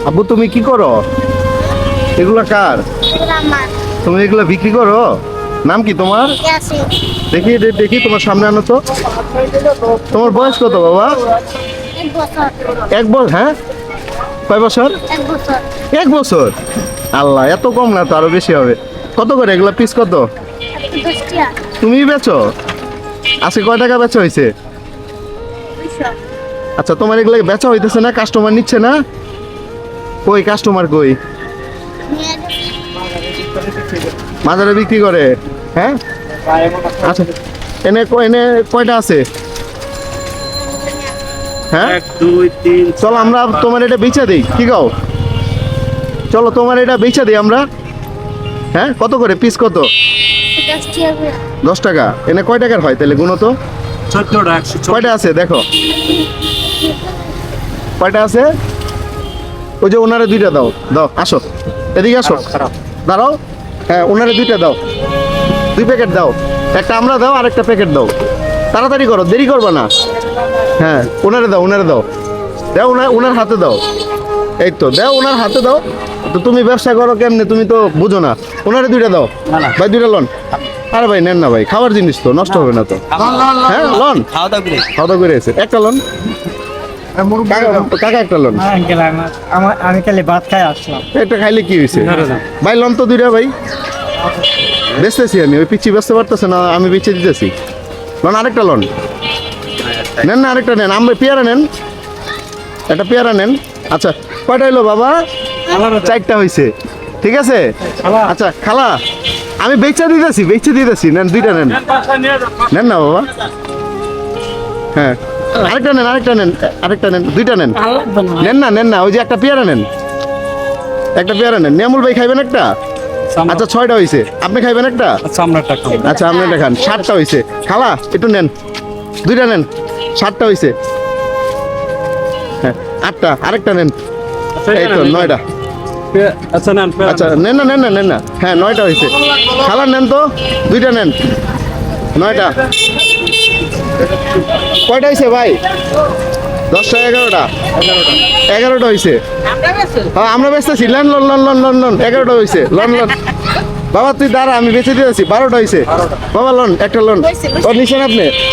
আব্বু তুমি কি করো? এগুলা কার? তুমি এগুলা বিক্রি করো? নাম কি তোমার? দেখি দেখি তোমার সামনে আনো তো। তোমার বয়স কত বাবা? 1 বছর। হ্যাঁ, কয় বছর? 1 বছর। আল্লাহ, এত কম না তো, আরো বেশি হবে। কত করে এগুলা পিস কত? তুমি বেচো? আজকে কয় টাকা বেচা হয়েছে? আচ্ছা, তোমার এগুলো বেচা হইতেছে না? কাস্টমার নিচ্ছে না? কই কাস্টমার কই? বাজারে বিক্রি করে? হ্যাঁ, আচ্ছা। এনে এনে কয়টা আছে? হ্যাঁ, 1 2 3 চলো আমরা তোমার এটা বেচা দিই, কি গাও? চলো তোমার এটা বেচা দিই আমরা। হ্যাঁ, কত করে পিস? কত? 10 টাকা। এনে কয় টাকার হয় তাহলে গুনো তো? 14 114 কয়টা আছে দেখো, কয়টা আছে? ওই যে ওনারে 2টা দাও, দাও, আসো এদিকে আসো, দাঁড়াও। হ্যাঁ, ওনারে 2টা দাও, 2 প্যাকেট দাও। একটা আমরা দাও আর একটা প্যাকেট দাও। তাড়াতাড়ি করো, দেরি করবে না। হ্যাঁ, ওনারে দাও, ওনারে দাও, দাও ওনার হাতে দাও। এই তো দাও, ওনার হাতে দাও। তো তুমি ব্যবসা করো কেমনে, তুমি তো বুঝো না। ওনারে 2টা দাও ভাই, 2টা লন। আরে ভাই নেন না ভাই, খাবার জিনিস তো নষ্ট হবে না তো। হ্যাঁ, লন, খাওয়া দাওয়া করে এসে একটা লন। কাকা একটা লন। আমি খালি ভাত খাই আসলাম। এটা খাইলে কি হয়েছে ভাই? লন তো 2টা ভাই, বেচতেছি আমি। ওই পিচ্ছি বেচতে পারতেছে না, আমি বেচে দিতেছি। লন, আরেকটা লন। নেন না, আরেকটা নেন। আমরা পেয়ারা নেন, একটা পেয়ারা নেন। আচ্ছা, কয়টা হইলো বাবা? 4টা হয়েছে, ঠিক আছে। আচ্ছা খালা, আমি বেচে দিতেছি, নেন 2টা নেন। নেন না বাবা। হ্যাঁ, আরেকটা নেন, আরেকটা নেন, 2টা নেন। নেন না, ওই যে একটা পেয়ারা নেন, একটা পেয়ারা নেন। নিয়ামুল ভাই খাইবেন একটা? আচ্ছা 6টা হয়েছে, আপনি খাইবেন একটা? আচ্ছা আপনি একটা খান। 7টা হয়েছে। খালা একটু নেন, 2টা নেন। 7টা হয়েছে। হ্যাঁ, 8টা, আরেকটা নেন। এই তো 9টা। আচ্ছা নেন আচ্ছা নেন না। হ্যাঁ, 9টা হয়েছে। খালা নেন তো, 2টা নেন। 9টা। কয়টা হয়েছে ভাই? 10টা 11টা? 11টা হয়েছে। হ্যাঁ, আমরা বেচতেছি। লন 11টা হয়েছে। লন বাবা তুই দাঁড়া, আমি বেঁচে দিয়েছি। 12টা হয়েছে বাবা। লন একটা লন। নিছেন আপনি?